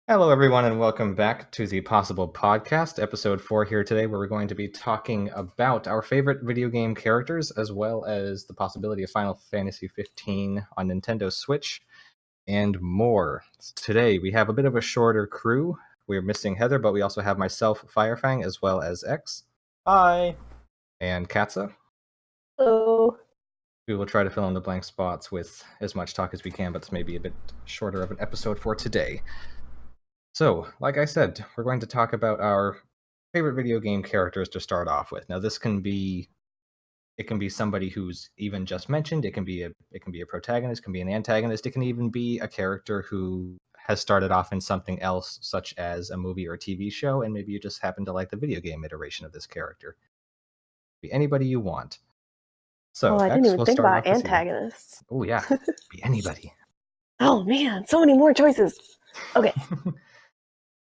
Hello, everyone, and welcome back to the Possible Podcast, episode 4 here today, where we're going to be talking about our favorite video game characters, as well as the possibility of Final Fantasy 15 on Nintendo Switch, and more. Today, we have a bit of a shorter crew. We're missing Heather, but we also have myself, Firefang, as well as X. Hi. And Katza. Hello. We will try to fill in the blank spots with as much talk as we can, but it's maybe a bit shorter of an episode for today. So, like I said, we're going to talk about our favorite video game characters to start off with. Now, this can be somebody who's even just mentioned. It can be a protagonist, it can be an antagonist. It can even be a character who has started off in something else, such as a movie or a TV show, and maybe you just happen to like the video game iteration of this character. Be anybody you want. So, I didn't even think about antagonists. Oh yeah, be anybody. Oh man, so many more choices. Okay.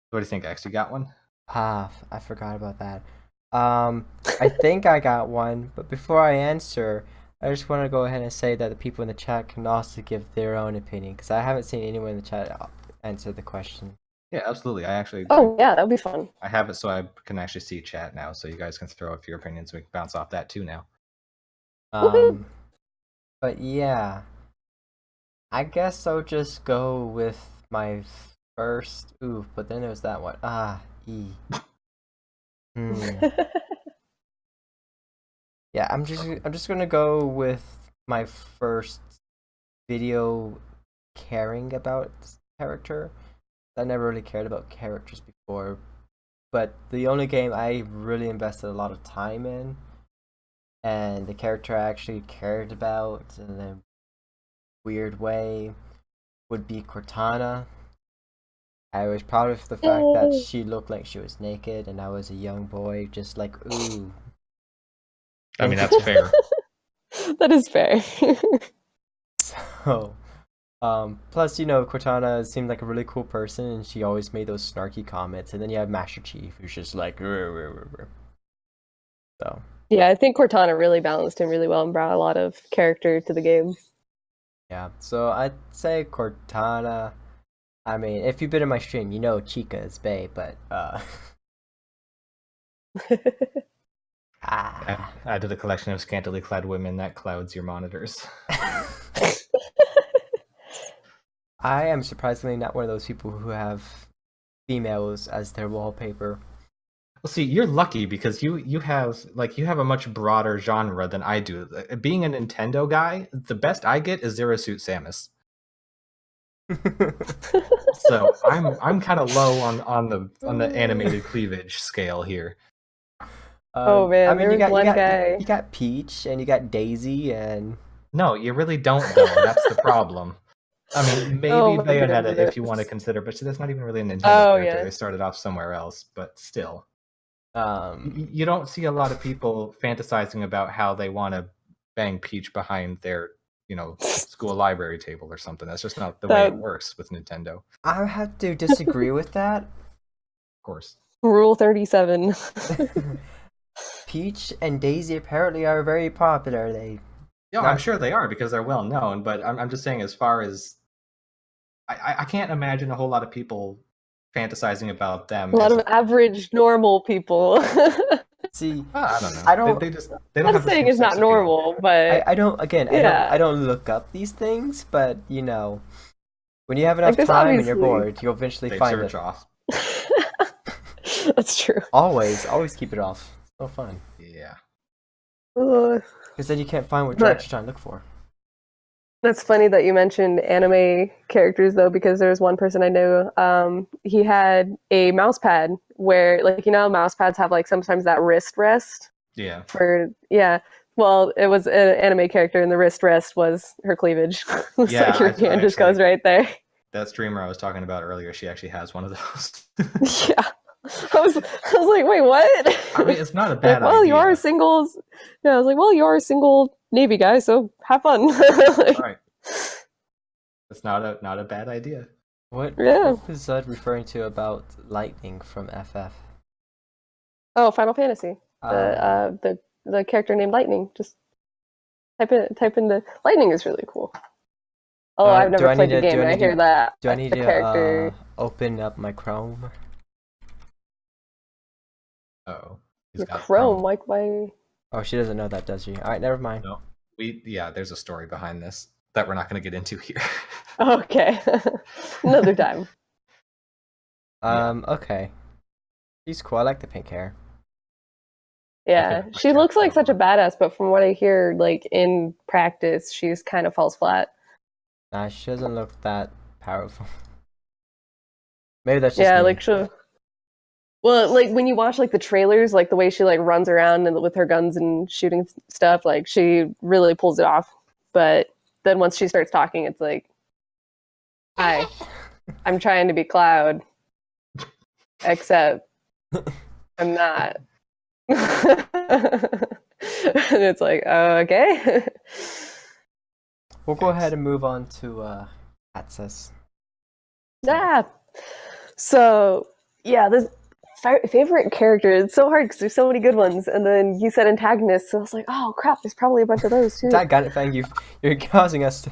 What do you think, X? You got one? I forgot about that. I think I got one, but before I answer, I just want to go ahead and say that the people in the chat can also give their own opinion, because I haven't seen anyone in the chat answer the question. Yeah, absolutely. Oh yeah, that would be fun. I have it so I can actually see chat now, so you guys can throw up your opinions. We can bounce off that too now. But yeah, I guess I'll just go with my first. Ooh, but then there's that one. Yeah, I'm just gonna go with my first video caring about character. I never really cared about characters before, but the only game I really invested a lot of time in, and the character I actually cared about in a weird way, would be Cortana. I was proud of the fact that she looked like she was naked, and I was a young boy, just like, ooh. I mean, that's fair. That is fair. So, plus, Cortana seemed like a really cool person, and she always made those snarky comments. And then you have Master Chief, who's just like, so. Yeah, I think Cortana really balanced him really well and brought a lot of character to the game. Yeah, so I'd say Cortana. I mean, if you've been in my stream, you know Chica is bae, but Add to the collection of scantily clad women that clouds your monitors. I am surprisingly not one of those people who have females as their wallpaper. Well, see, you're lucky because you have a much broader genre than I do. Being a Nintendo guy, the best I get is Zero Suit Samus. So I'm kind of low on the animated cleavage scale here. Oh man, I mean, you got Peach and you got Daisy and no, you really don't though. That's the problem. I mean, maybe Bayonetta if you want to consider, but that's not even really a Nintendo character. Yeah. They started off somewhere else, but still, you don't see a lot of people fantasizing about how they want to bang Peach behind their school library table or something. That's just not the way it works with Nintendo. I have to disagree with that. Of course. Rule 37. Peach and Daisy apparently are very popular. I'm sure they are because they're well known, but I'm just saying as far as I can't imagine a whole lot of people fantasizing about them. A lot of average normal people. See, I don't know. I don't. They don't I'm saying it's not normal, but I don't. Again, yeah. I don't look up these things, but when you have enough time and you're bored, you'll eventually find it. Off. That's true. Always keep it off. It's so fun. Yeah. Because then you can't find what you're trying to look for. That's funny that you mentioned anime characters, though, because there was one person I know, he had a mouse pad where, mouse pads have, sometimes that wrist rest. Yeah. Well, it was an anime character, and the wrist rest was her cleavage. Yeah, your hand just goes right there. That streamer I was talking about earlier, she actually has one of those. Yeah. I was like, wait, what? I mean, it's not a bad idea. Well, you are a single... Yeah, I was like, well, you are a single Navy guy, so have fun. Right. It's not a bad idea. What was Zud referring to about lightning from FF? Oh, Final Fantasy. The character named Lightning. Just type in the... Lightning is really cool. Oh, I've never played the game, and I hear that. Do I need the character... open up my Chrome. Oh, Your Chrome, like why? Oh, she doesn't know that, does she? All right, never mind. No, there's a story behind this that we're not going to get into here. Okay, another time. Okay. She's cool. I like the pink hair. Yeah, she looks like such a badass, but from what I hear, like in practice, she's kind of falls flat. Nah, she doesn't look that powerful. Maybe that's just Yeah, me. like she'll. Well, like when you watch like the trailers, like the way she like runs around and with her guns and shooting stuff, like she really pulls it off. But then once she starts talking, it's like, "Hi, I'm trying to be Cloud, except I'm not." And it's like, okay. We'll go ahead and move on to Access. Yeah. So yeah, this favorite character. It's so hard because there's so many good ones. And then you said antagonists, so I was like, oh crap, there's probably a bunch of those too. That got it, Fang. You're causing us to.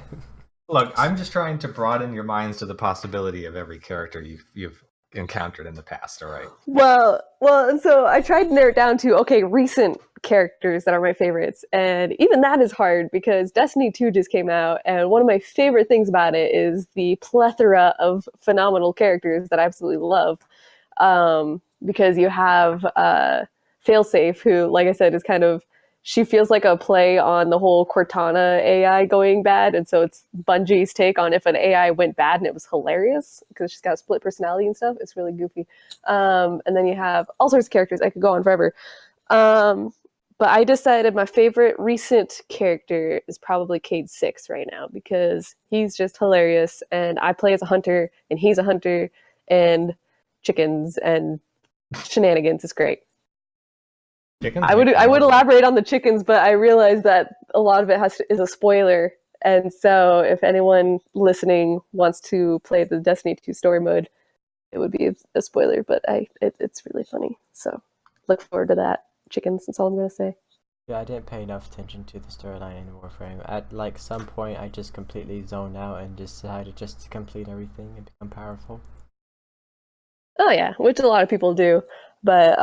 Look, I'm just trying to broaden your minds to the possibility of every character you've encountered in the past. All right. Well, so I tried to narrow it down to recent characters that are my favorites, and even that is hard because Destiny 2 just came out, and one of my favorite things about it is the plethora of phenomenal characters that I absolutely love. Because you have Failsafe, who, like I said, is kind of she feels like a play on the whole Cortana AI going bad, and so it's Bungie's take on if an AI went bad, and it was hilarious because she's got split personality and stuff. It's really goofy. And then you have all sorts of characters. I could go on forever. But I decided my favorite recent character is probably Cade 6 right now because he's just hilarious, and I play as a hunter, and he's a hunter, and chickens and shenanigans is great. Chickens I would elaborate on the chickens, but I realize that a lot of it is a spoiler, and so if anyone listening wants to play the Destiny 2 story mode, it would be a spoiler. But it's really funny, so look forward to that. Chickens. That's all I'm gonna say. Yeah, I didn't pay enough attention to the storyline in Warframe. At like some point, I just completely zoned out and decided just to complete everything and become powerful. Oh yeah, which a lot of people do, but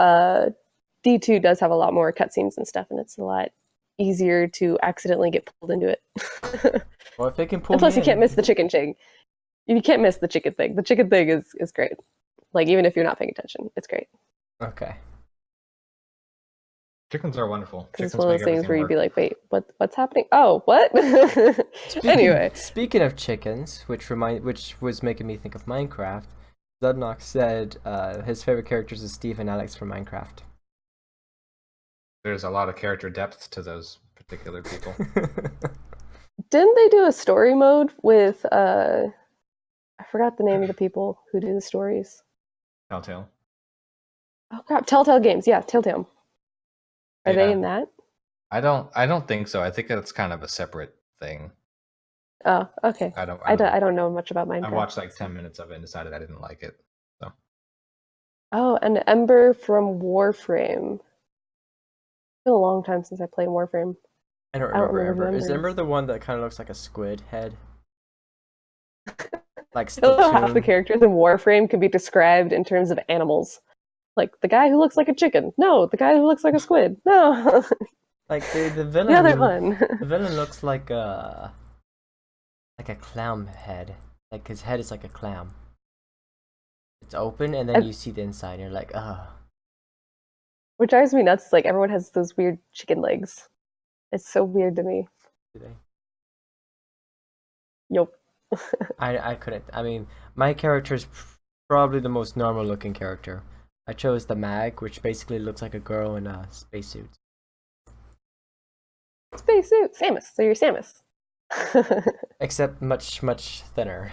D2 does have a lot more cutscenes and stuff, and it's a lot easier to accidentally get pulled into it. Well, if they can pull and plus, me you can't in. miss the chicken thing. You can't miss the chicken thing. The chicken thing is great. Like even if you're not paying attention, it's great. Okay. Chickens are wonderful. It's one of those things where you'd be like, "Wait, what's happening? Oh, what?" Anyway, speaking of chickens, which was making me think of Minecraft, Zudnock said his favorite characters is Steve and Alex from Minecraft. There's a lot of character depth to those particular people. Didn't they do a story mode with I forgot the name of the people who do the stories. Telltale. Oh crap! Telltale Games. Yeah, Telltale. Are they in that? I don't think so. I think that's kind of a separate thing. Oh, okay. I don't know much about Minecraft. I watched like 10 minutes of it and decided I didn't like it. So. Oh, and Ember from Warframe. It's been a long time since I played Warframe. I don't remember Ember. Is Ember the one that kind of looks like a squid head? Like half the characters in Warframe can be described in terms of animals. Like the guy who looks like a chicken. No, the guy who looks like a squid. No. Like the villain. The other one. The villain looks like a clown head. Like his head is like a clown. It's open and then you see the inside and you're like, ah. What drives me nuts is like everyone has those weird chicken legs. It's so weird to me. Do they? Yup. I couldn't. I mean, my character is probably the most normal looking character. I chose the Mag, which basically looks like a girl in a spacesuit. Spacesuit, Samus. So you're Samus. Except much, much thinner.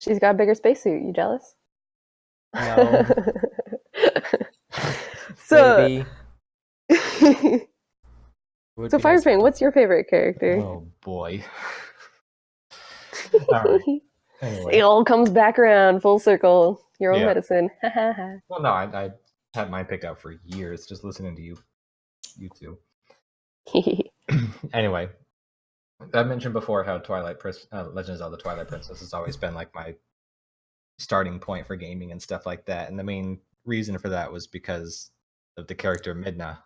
She's got a bigger spacesuit. You jealous? No. So, maybe. So Firefang, what's your favorite character? Oh boy. All right. Anyway. It all comes back around, full circle. Your own medicine. Well, no, I had mine picked out for years just listening to you two. Anyway, I mentioned before how Legend of Zelda Twilight Princess has always been like my starting point for gaming and stuff like that. And the main reason for that was because of the character Midna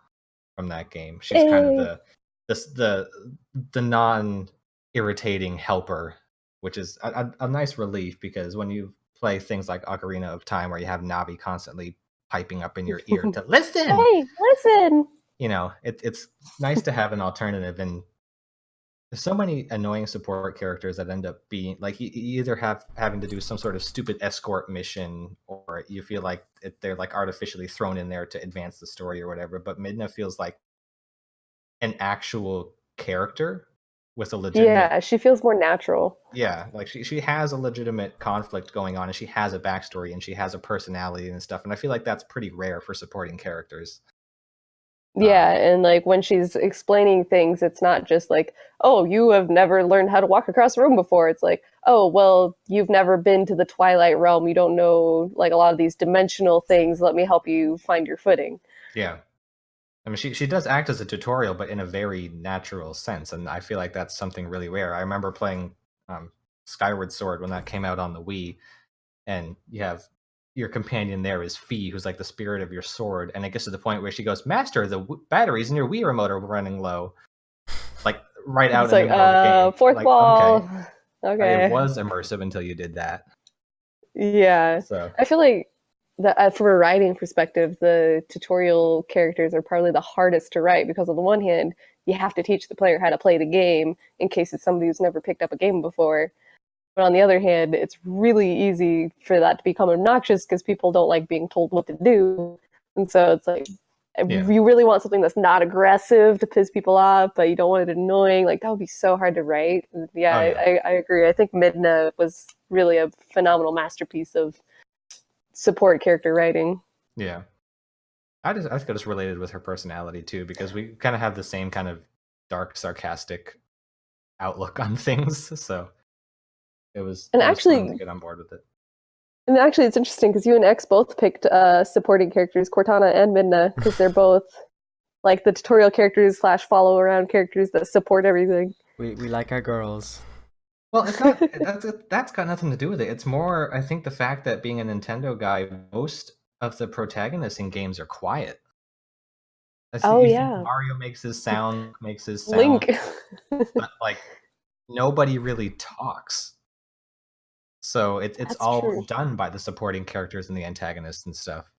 from that game. She's kind of Hey. the non irritating helper, which is a nice relief, because when you play things like Ocarina of Time, where you have Navi constantly piping up in your ear to listen, Hey, listen. it's nice to have an alternative. And there's so many annoying support characters that end up being like, you either having to do some sort of stupid escort mission, or you feel like they're like artificially thrown in there to advance the story or whatever. But Midna feels like an actual character with a legitimate, Yeah, she feels more natural. yeah, like she has a legitimate conflict going on, and she has a backstory, and she has a personality and stuff. And I feel like that's pretty rare for supporting characters. Yeah, and like when she's explaining things, it's not just like, oh, you have never learned how to walk across a room before. It's like, oh, well, you've never been to the Twilight Realm. You don't know like a lot of these dimensional things. Let me help you find your footing. Yeah. I mean, she does act as a tutorial, but in a very natural sense, and I feel like that's something really rare. I remember playing Skyward Sword when that came out on the Wii, and you have your companion there is Fee, who's like the spirit of your sword, and it gets to the point where she goes, "Master, the batteries in your Wii remote are running low," like right out It's in the like, middle of the game. fourth Like, okay, wall. it Okay. was immersive until you did that. Yeah. So I feel like from a writing perspective, the tutorial characters are probably the hardest to write because on the one hand, you have to teach the player how to play the game in case it's somebody who's never picked up a game before. But on the other hand, it's really easy for that to become obnoxious because people don't like being told what to do. And so it's like, yeah, you really want something that's not aggressive to piss people off, but you don't want it annoying. Like, that would be so hard to write. Yeah, oh yeah, I agree. I think Midna was really a phenomenal masterpiece of support character writing. yeah. I think I just related with her personality too, because we kind of have the same kind of dark, sarcastic outlook on things. So And it was fun to actually, get on board with it. it's interesting because you and X both picked supporting characters, Cortana and Midna, because they're both like the tutorial characters slash follow around characters that support everything. We like our girls. Well, it's not that's got nothing to do with it. It's more, I think, the fact that being a Nintendo guy, most of the protagonists in games are quiet. Oh You think yeah, Mario makes his sound, Link. but like nobody really talks. So it's That's all true. done by the supporting characters and the antagonists and stuff.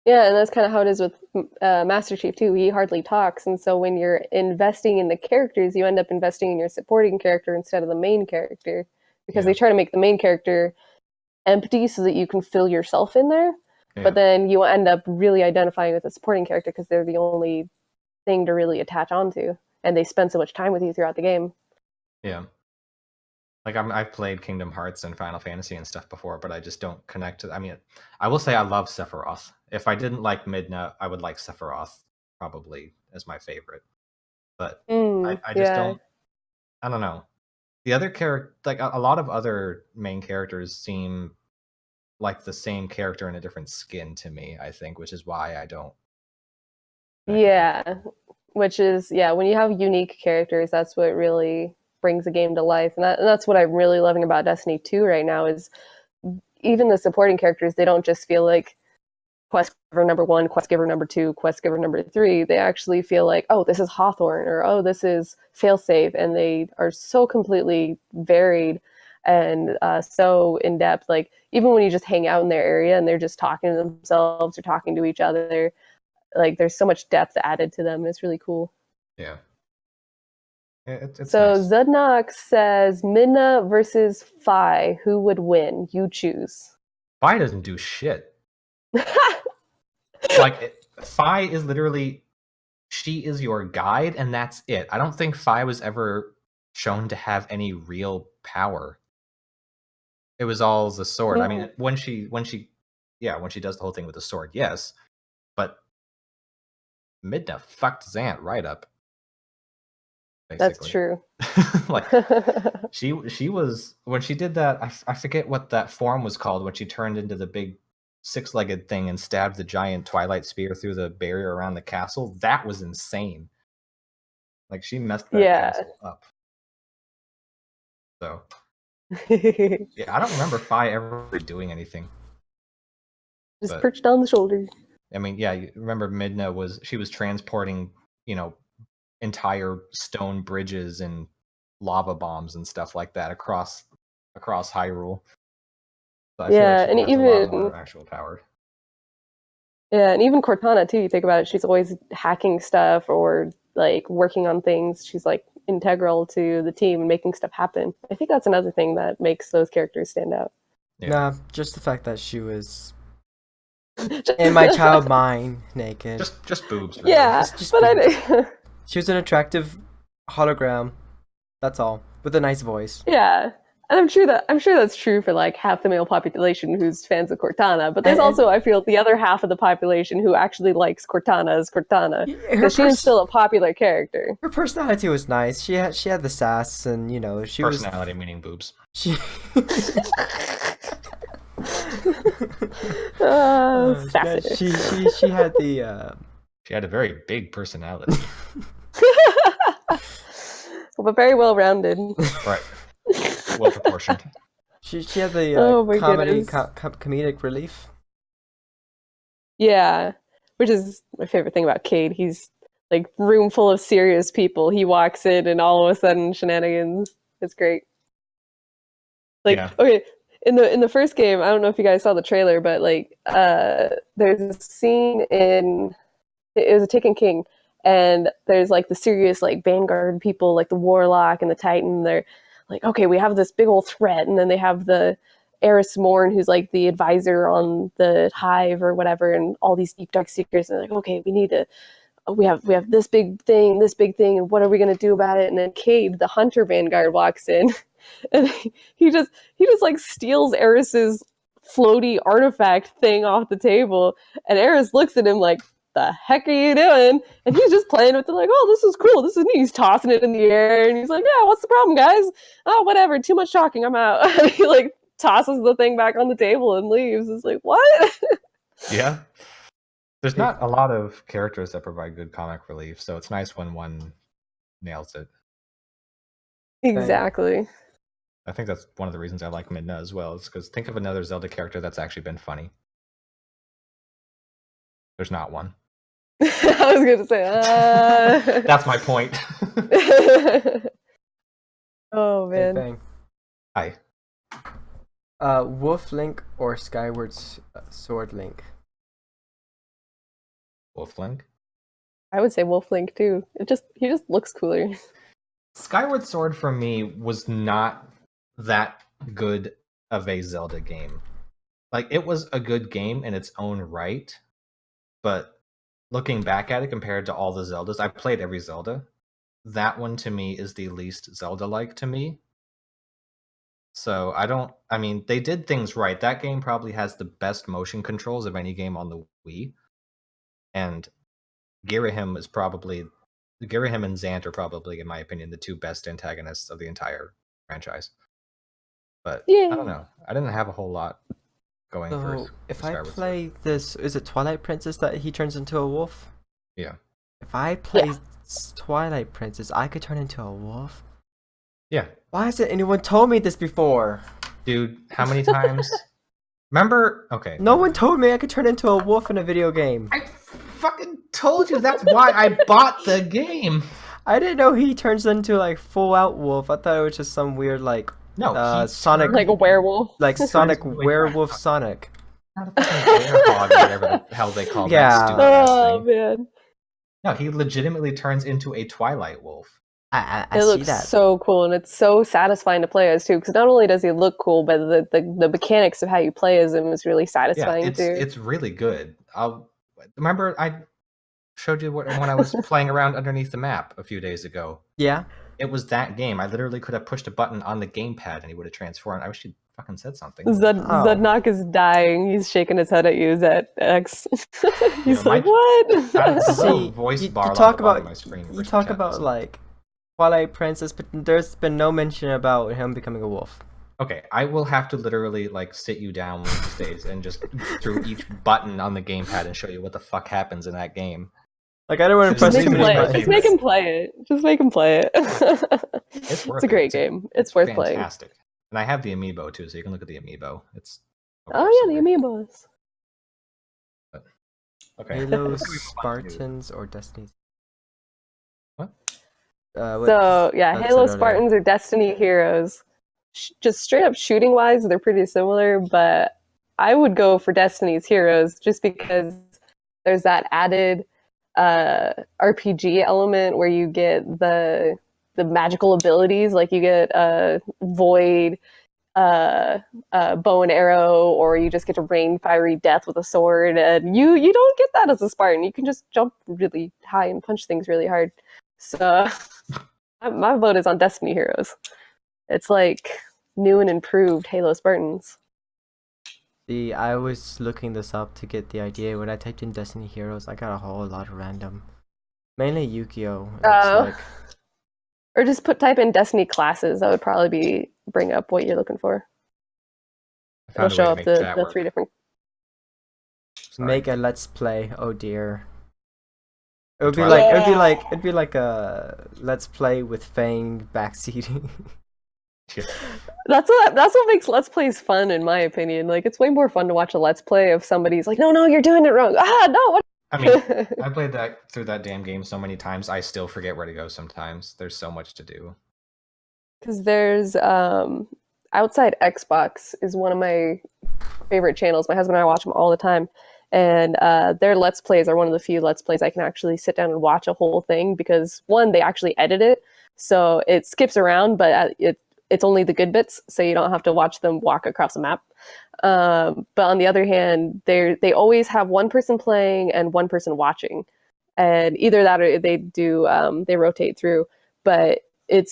Yeah, and that's kind of how it is with Master Chief too. He hardly talks, and so when you're investing in the characters, you end up investing in your supporting character instead of the main character because Yeah, they try to make the main character empty so that you can fill yourself in there. But yeah, then you end up really identifying with the supporting character because they're the only thing to really attach onto, and they spend so much time with you throughout the game. yeah. Like I've played Kingdom Hearts and Final Fantasy and stuff before, but I just don't connect to. I mean, I will say I love Sephiroth. If I didn't like Midna, I would like Sephiroth probably as my favorite. But I just Yeah, don't. I don't know. The other character, like a lot of other main characters, seem like the same character in a different skin to me. I think, which is why I don't connect with them. yeah. Which is when you have unique characters, that's what really brings the game to life, and that's what I'm really loving about Destiny 2 right now is even the supporting characters, they don't just feel like quest giver number one, quest giver number two, quest giver number three. They actually feel like, oh, this is Hawthorne or oh, this is Failsafe. And they are so completely varied and so in depth. Like, even when you just hang out in their area and they're just talking to themselves or talking to each other, like, there's so much depth added to them. It's really cool. Yeah, it's So nice. Zudnox says Midna versus Fi. Who would win? You choose. Fi doesn't do shit. Like Fi is literally, she is your guide, and that's it. I don't think Fi was ever shown to have any real power. It was all the sword. I mean, when she does the whole thing with the sword, yes, but Midna fucked Zant right up, That's basically. true. Like she was, when she did that. I forget what that form was called when she turned into the big six-legged thing and stabbed the giant Twilight spear through the barrier around the castle. That was insane. Like she messed that Yeah. castle up. So Yeah, I don't remember Fi ever really doing anything. Just But- perched on the shoulder. I mean, yeah, you remember Midna was transporting, entire stone bridges and lava bombs and stuff like that across Hyrule. So I feel Yeah, like and she has a lot even more actual power. yeah, and even Cortana too. You think about it; she's always hacking stuff or like working on things. She's like integral to the team and making stuff happen. I think that's another thing that makes those characters stand out. Yeah. Nah, just the fact that she was in my child mind naked. Just boobs. Really. Yeah, Just but boobs. She was an attractive hologram. That's all, with a nice voice. yeah, and I'm sure that's true for like half the male population who's fans of Cortana. But there's also, I feel, the other half of the population who actually likes Cortana as Cortana because she is still a popular character. Her personality was nice. She had the sass, and she Personality meaning boobs. She. Sassy. She had the. She had a very big personality. But very well rounded. Right. Well proportioned. She had the comedic relief. Yeah, which is my favorite thing about Cade. He's like room full of serious people. He walks in and all of a sudden shenanigans. It's great. Like okay, in the first game, I don't know if you guys saw the trailer, but like there's a scene in it was a Taken King, and there's like the serious like Vanguard people, like the Warlock and the Titan. They're like, okay, we have this big old threat, and then they have the Eris Morn, who's like the advisor on the Hive or whatever, and all these deep dark secrets. And they're like, okay, we have this big thing, and what are we gonna do about it? And then Cade, the Hunter Vanguard, walks in, and he just like steals Eris's floaty artifact thing off the table, and Eris looks at him like, the heck are you doing? And he's just playing with it like, oh, this is cool, this is neat. He's tossing it in the air, and he's like, yeah, what's the problem, guys? Oh, whatever, too much talking, I'm out. He like tosses the thing back on the table and leaves. It's like, what? Yeah. There's not a lot of characters that provide good comic relief, so it's nice when one nails it. Exactly. I think that's one of the reasons I like Midna as well, is because think of another Zelda character that's actually been funny. There's not one. I was going to say, That's my point. Oh, man. Bang. Hi. Wolf Link or Skyward Sword Link? Wolf Link? I would say Wolf Link, too. He just looks cooler. Skyward Sword, for me, was not that good of a Zelda game. Like, it was a good game in its own right, but looking back at it compared to all the Zeldas, I played every Zelda. That one to me is the least Zelda-like to me. So they did things right. That game probably has the best motion controls of any game on the Wii. And Girahim and Zant are probably, in my opinion, the two best antagonists of the entire franchise. But yeah. I don't know. I didn't have a whole lot going for if I play this, is it Twilight Princess that he turns into a wolf? Yeah. If I play Twilight Princess, I could turn into a wolf? Yeah. Why hasn't anyone told me this before? Dude, how many times? Remember? Okay. No one told me I could turn into a wolf in a video game. I fucking told you. That's why I bought the game. I didn't know he turns into like full out wolf. I thought it was just some weird like Sonic, like a werewolf, like Sonic werewolf Sonic. Not a fucking werehog, whatever the hell they call that stupid ass thing. Man. No, he legitimately turns into a Twilight wolf. I it looks so cool, and it's so satisfying to play as too. Because not only does he look cool, but the mechanics of how you play as him is really satisfying too. It's really good. Remember I showed you when I was playing around underneath the map a few days ago. Yeah. It was that game. I literally could have pushed a button on the gamepad and he would have transformed. I wish he'd fucking said something. Zednak is dying. He's shaking his head at you, X. He's like, what? Voice bar you talk about my screen. You talk about like Twilight Princess, but there's been no mention about him becoming a wolf. Okay, I will have to literally like sit you down one of these days and just go through each button on the gamepad and show you what the fuck happens in that game. Like, I don't want to press too many buttons. Just make him play it. Just make him play it. It's a great game. It's worth playing. Fantastic. And I have the amiibo too, so you can look at the amiibo. It's over Oh there yeah, the somewhere. amiibos. But, okay. Halo Let's move on to- Spartans or Destiny's? What? What So yeah, that Halo said earlier. Spartans or Destiny Heroes. Just straight up shooting wise, they're pretty similar, but I would go for Destiny's Heroes just because there's that added RPG element where you get the magical abilities, like you get void, bow and arrow, or you just get to rain fiery death with a sword, and you don't get that as a Spartan. You can just jump really high and punch things really hard. So my vote is on Destiny Heroes. It's like new and improved Halo Spartans. See, I was looking this up to get the idea. When I typed in Destiny Heroes, I got a whole lot of random. Mainly Yu-Gi-Oh! It's like, or just type in Destiny classes. That would probably bring up what you're looking for. I It'll found a way show to up make the chat work. 3 different. Sorry. make a let's play. Oh dear. It would be Twilight. like it'd be like a let's play with Fang backseating. Yeah. That's what makes Let's Plays fun, in my opinion. Like, it's way more fun to watch a Let's Play if somebody's like, no, you're doing it wrong. Ah, no, what? I mean, I played that through that damn game so many times. I still forget where to go sometimes. There's so much to do. Because there's Outside Xbox is one of my favorite channels. My husband and I watch them all the time, and their Let's Plays are one of the few Let's Plays I can actually sit down and watch a whole thing, because one, they actually edit it, so it skips around, but it's only the good bits, so you don't have to watch them walk across a map. But on the other hand, they always have one person playing and one person watching, and either that or they rotate through. But it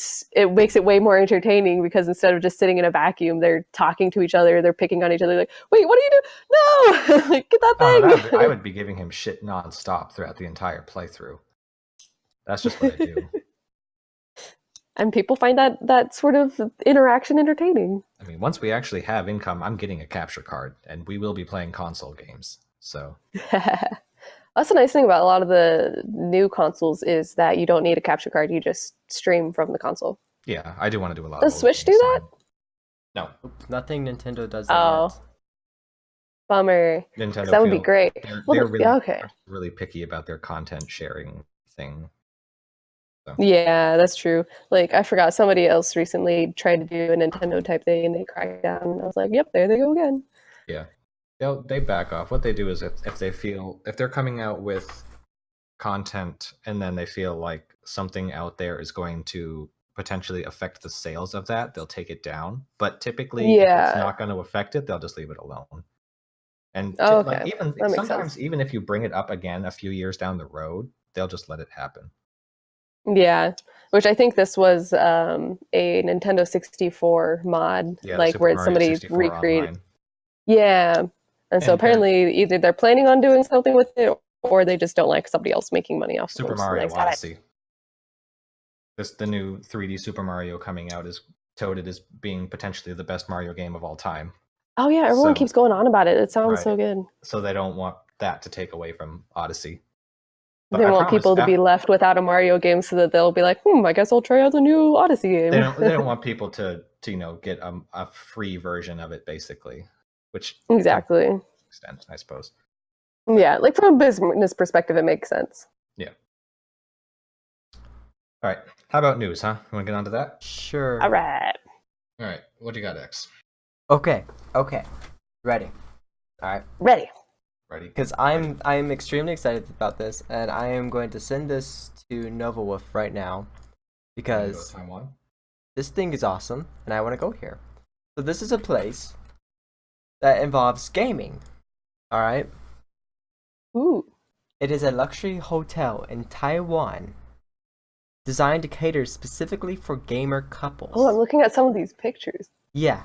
makes it way more entertaining, because instead of just sitting in a vacuum, they're talking to each other, they're picking on each other, like, wait, what do you do? No, like, get that thing. No, I would be giving him shit nonstop throughout the entire playthrough. That's just what I do. And people find that sort of interaction entertaining. I mean, once we actually have income, I'm getting a capture card, and we will be playing console games. So That's the nice thing about a lot of the new consoles, is that you don't need a capture card. You just stream from the console. yeah, I do want to do a lot. Does of Switch do games, that? No, Nothing Nintendo does that Oh, yet. bummer. Nintendo. That would be great. They're really, okay. really picky about their content sharing thing. So. Yeah, that's true. Like, I forgot, somebody else recently tried to do a Nintendo type thing and they cracked down. And I was like, yep, there they go again. Yeah. They back off. What they do is if they're coming out with content and then they feel like something out there is going to potentially affect the sales of that, they'll take it down. But typically, if it's not going to affect it, they'll just leave it alone. And okay. even sometimes, even if you bring it up again a few years down the road, they'll just let it happen. Yeah, which I think this was a Nintendo 64 mod, like where somebody recreated. Online. Yeah, and so apparently either they're planning on doing something with it, or they just don't like somebody else making money off Super Mario Odyssey. The new 3D Super Mario coming out is touted as being potentially the best Mario game of all time. Oh yeah, everyone keeps going on about it. It sounds so good. So they don't want that to take away from Odyssey. But they want people to be left without a Mario game, so that they'll be like, I guess I'll try out the new Odyssey game. They don't want people to get a free version of it, basically. Which exactly to extent, I suppose. Yeah, like from a business perspective, it makes sense. Yeah. All right. How about news, huh? You want to get on to that? Sure. All right. What do you got, X? Okay. Ready. All right. Ready. Because I'm extremely excited about this, and I am going to send this to Nova Wolf right now, because this thing is awesome, and I want to go here. So this is a place that involves gaming. All right. Ooh. It is a luxury hotel in Taiwan, designed to cater specifically for gamer couples. Oh, I'm looking at some of these pictures. Yeah.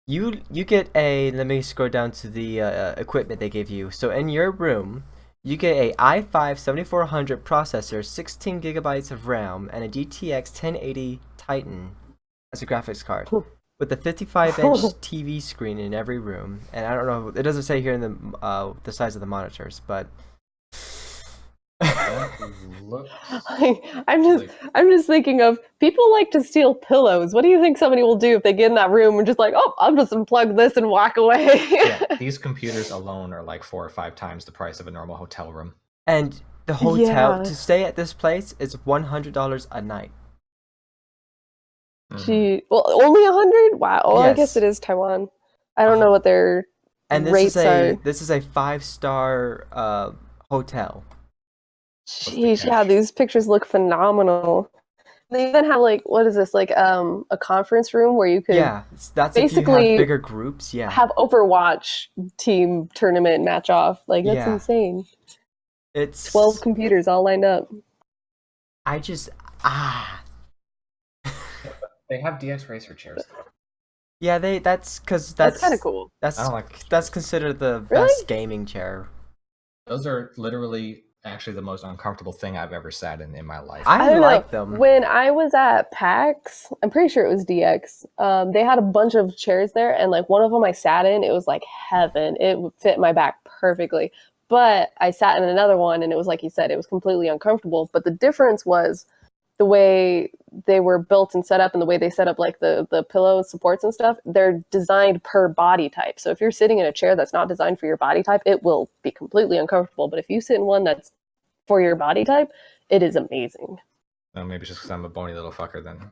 You get a, let me scroll down to the equipment they give you. So in your room, you get a i5 7400 processor, 16 gigabytes of RAM, and a GTX 1080 Titan as a graphics card, with a 55-inch TV screen in every room. And I don't know, it doesn't say here in the size of the monitors, but looks I'm just thinking of people like to steal pillows. What do you think somebody will do if they get in that room and just like, oh, I'll just unplug this and walk away? Yeah, these computers alone are like 4 or 5 times the price of a normal hotel room. And the hotel Yeah. to stay at this place is $100 a night. Well, only 100? Wow. Well, I guess Yes. it is Taiwan. I don't know what their And rates are. this is a 5-star hotel. Jeez, yeah, these pictures look phenomenal. They even have like, what is this, like a conference room where you could That's if you have basically bigger groups. Yeah. have Overwatch team tournament match off. Like, that's Yeah. insane. It's 12 computers all lined up. I just They have DX Racer chairs. Yeah, that's That's that's kind of cool. That's I don't like. that's considered the Really? best gaming chair. Those are literally actually the most uncomfortable thing I've ever sat in my life. I don't like know. them. When I was at PAX, I'm pretty sure it was DX. They had a bunch of chairs there, and like one of them I sat in, it was like heaven. It would fit my back perfectly. But I sat in another one, and it was like you said, it was completely uncomfortable. But the difference was the way they were built and set up, and the way they set up like the pillow supports and stuff. They're designed per body type. So if you're sitting in a chair that's not designed for your body type, it will be completely uncomfortable. But if you sit in one that's for your body type, it is amazing. Well, maybe it's just because I'm a bony little fucker then.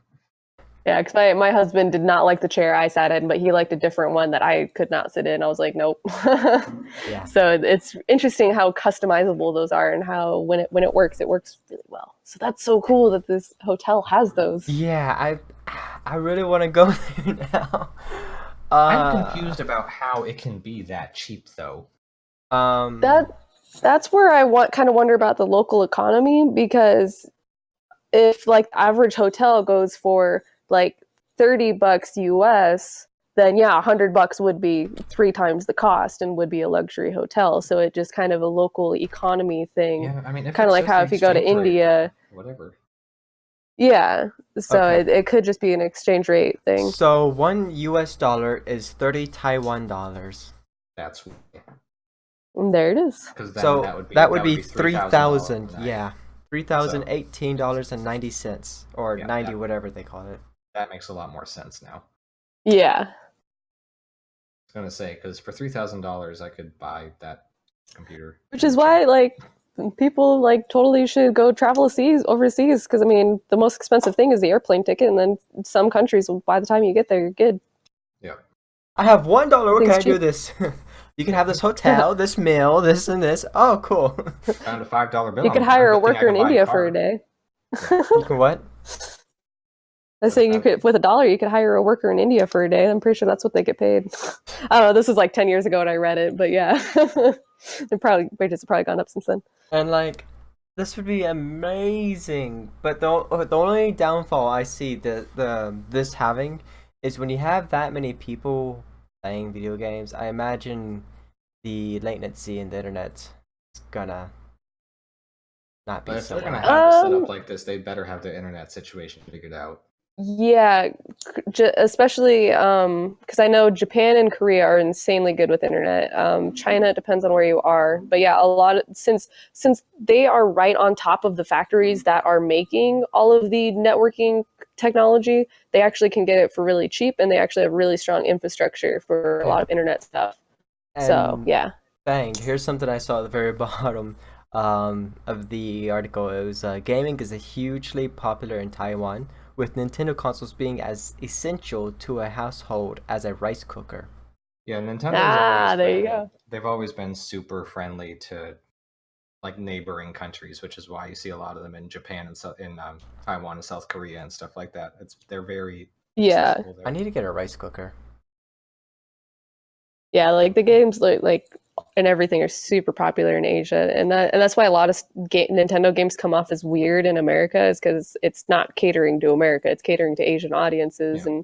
Yeah, because my husband did not like the chair I sat in, but he liked a different one that I could not sit in. I was like, nope. Yeah. So it's interesting how customizable those are, and how when it works really well. So that's so cool that this hotel has those. Yeah, I really want to go there now. I'm confused about how it can be that cheap though. That's where I kind of wonder about the local economy, because if like the average hotel goes for like $30 US, then yeah, $100 would be 3 times the cost and would be a luxury hotel. So it just kind of a local economy thing. Yeah, I mean, kind of like how if you go to India, whatever. yeah. So Okay. it could just be an exchange rate thing. So $1 is 30 Taiwan dollars. That's And there it is. because So that would be 3,000. $3,000. Yeah, $3,018.90 or Yeah, 90, whatever they call it. That makes a lot more sense now. Yeah. I was gonna say, because for $3,000 I could buy that computer. Which is why like people like totally should go travel overseas, because I mean the most expensive thing is the airplane ticket, and then some countries by the time you get there you're good. Yeah. I have $1. What can I Things do cheap. this? You can have this hotel, this meal, this and this. Oh, cool. Found a $5 bill. You could hire a worker in India for a day. You can what? I was saying you could, with $1, you could hire a worker in India for a day. I'm pretty sure that's what they get paid. I don't know. This was like 10 years ago when I read it, but yeah, wages have probably gone up since then. And like, this would be amazing. But the only downfall I see this having is when you have that many people playing video games. I imagine the latency in the internet is gonna not be But if so they're gonna well. have it set up like this, they better have their internet situation figured out. Yeah, especially because I know Japan and Korea are insanely good with internet. China, it depends on where you are, but yeah, since they are right on top of the factories that are making all of the networking technology, they actually can get it for really cheap, and they actually have really strong infrastructure for a lot of internet stuff. So And yeah. bang, here's something I saw at the very bottom of the article. It was gaming is hugely popular in Taiwan, with Nintendo consoles being as essential to a household as a rice cooker. Yeah, Nintendo's there you go. They've always been super friendly to like neighboring countries, which is why you see a lot of them in Japan and in Taiwan and South Korea and stuff like that. They're very accessible there. I need to get a rice cooker. Yeah, like the games like and everything are super popular in Asia, and that's why a lot of Nintendo games come off as weird in America, is because it's not catering to America, it's catering to Asian audiences. Yeah.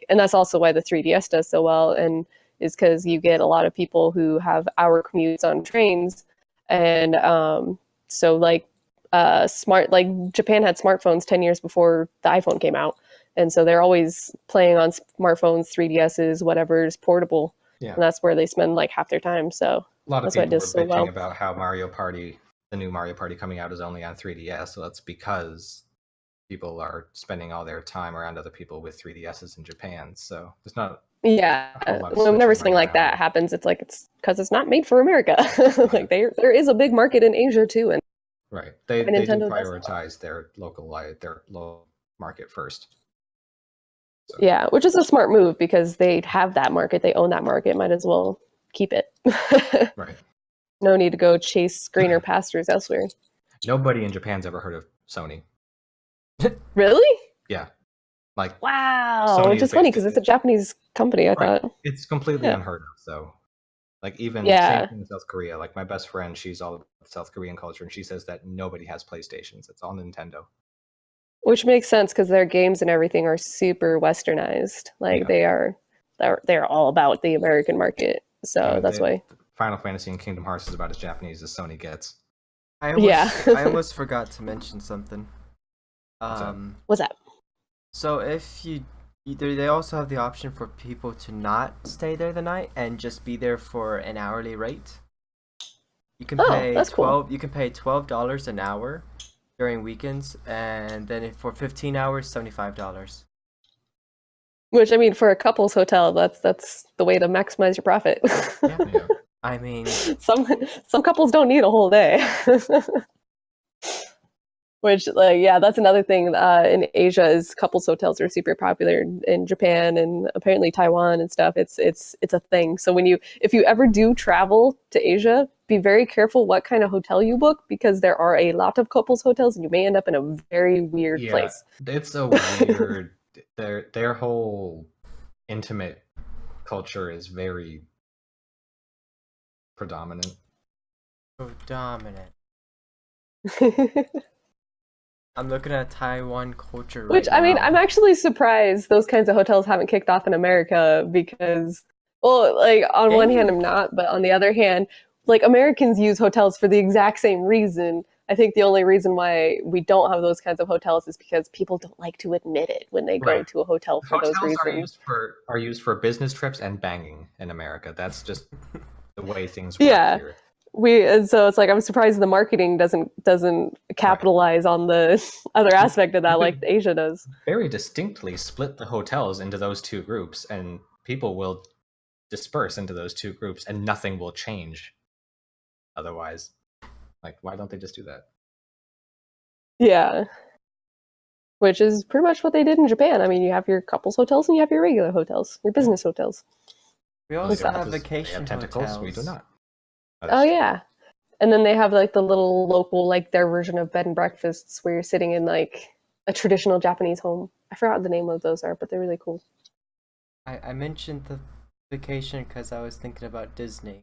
and that's also why the 3DS does so well, and is because you get a lot of people who have hour commutes on trains, and so like Japan had smartphones 10 years before the iPhone came out, and so they're always playing on smartphones, 3DSs, whatever's portable. Yeah. And that's where they spend like half their time. So a lot of that's why it people were does so bitching well. about how Mario Party, the the new Mario Party coming out is only on 3DS, so that's because people are spending all their time around other people with 3DSs in Japan. So there's not Yeah, a whole lot of whenever switching something right like now. that happens, it's because it's not made for America. Like there is a big market in Asia too, and Right. They do Nintendo does that. prioritize their local market first. So, Yeah, which is a smart move because they have that market, they own that market, might as well keep it. right. No need to go chase greener pastures elsewhere. Nobody in Japan's ever heard of Sony. Really? Yeah. Like Wow, Sony which is funny because it's a Japanese company. I right. thought It's completely Yeah. unheard of. So, like even Yeah. same thing in South Korea. Like my best friend, she's all about South Korean culture, and she says that nobody has PlayStations. It's all Nintendo. Which makes sense because their games and everything are super westernized. Like Yeah. they're all about the American market. So I mean, that's why. Final Fantasy and Kingdom Hearts is about as Japanese as Sony gets. I Yeah. almost forgot to mention something. What's that? So if you either they also have the option for people to not stay there the night and just be there for an hourly rate. You can pay that's cool. You can pay $12 an hour during weekends, and then for 15 hours, $75. Which I mean, for a couples hotel, that's the way to maximize your profit. Yeah. I mean, some couples don't need a whole day. Which, like, yeah, that's another thing in Asia is couples hotels are super popular in Japan and apparently Taiwan and stuff. It's a thing. So if you ever do travel to Asia, be very careful what kind of hotel you book because there are a lot of couples hotels and you may end up in a very weird place. It's a weird. their whole intimate culture is very predominant. I'm looking at Taiwan culture right Which, I mean, now. I'm actually surprised those kinds of hotels haven't kicked off in America because, well, like, on one hand, I'm not, but on the other hand, like, Americans use hotels for the exact same reason. I think the only reason why we don't have those kinds of hotels is because people don't like to admit it when they go to a hotel for those reasons. Are used for business trips and banging in America. That's just the way things work here. And so it's like I'm surprised the marketing doesn't capitalize on the other aspect of that like Asia does. Very distinctly split the hotels into those two groups, and people will disperse into those two groups, and nothing will change otherwise. Like, why don't they just do that? Yeah. Which is pretty much what they did in Japan. I mean, you have your couples hotels and you have your regular hotels, your business hotels. We also have vacation tentacles. hotels. We do not. Oh yeah. And then they have like the little local, like their version of bed and breakfasts where you're sitting in like a traditional Japanese home. I forgot what the name of those are, but they're really cool. I mentioned the vacation because I was thinking about Disney.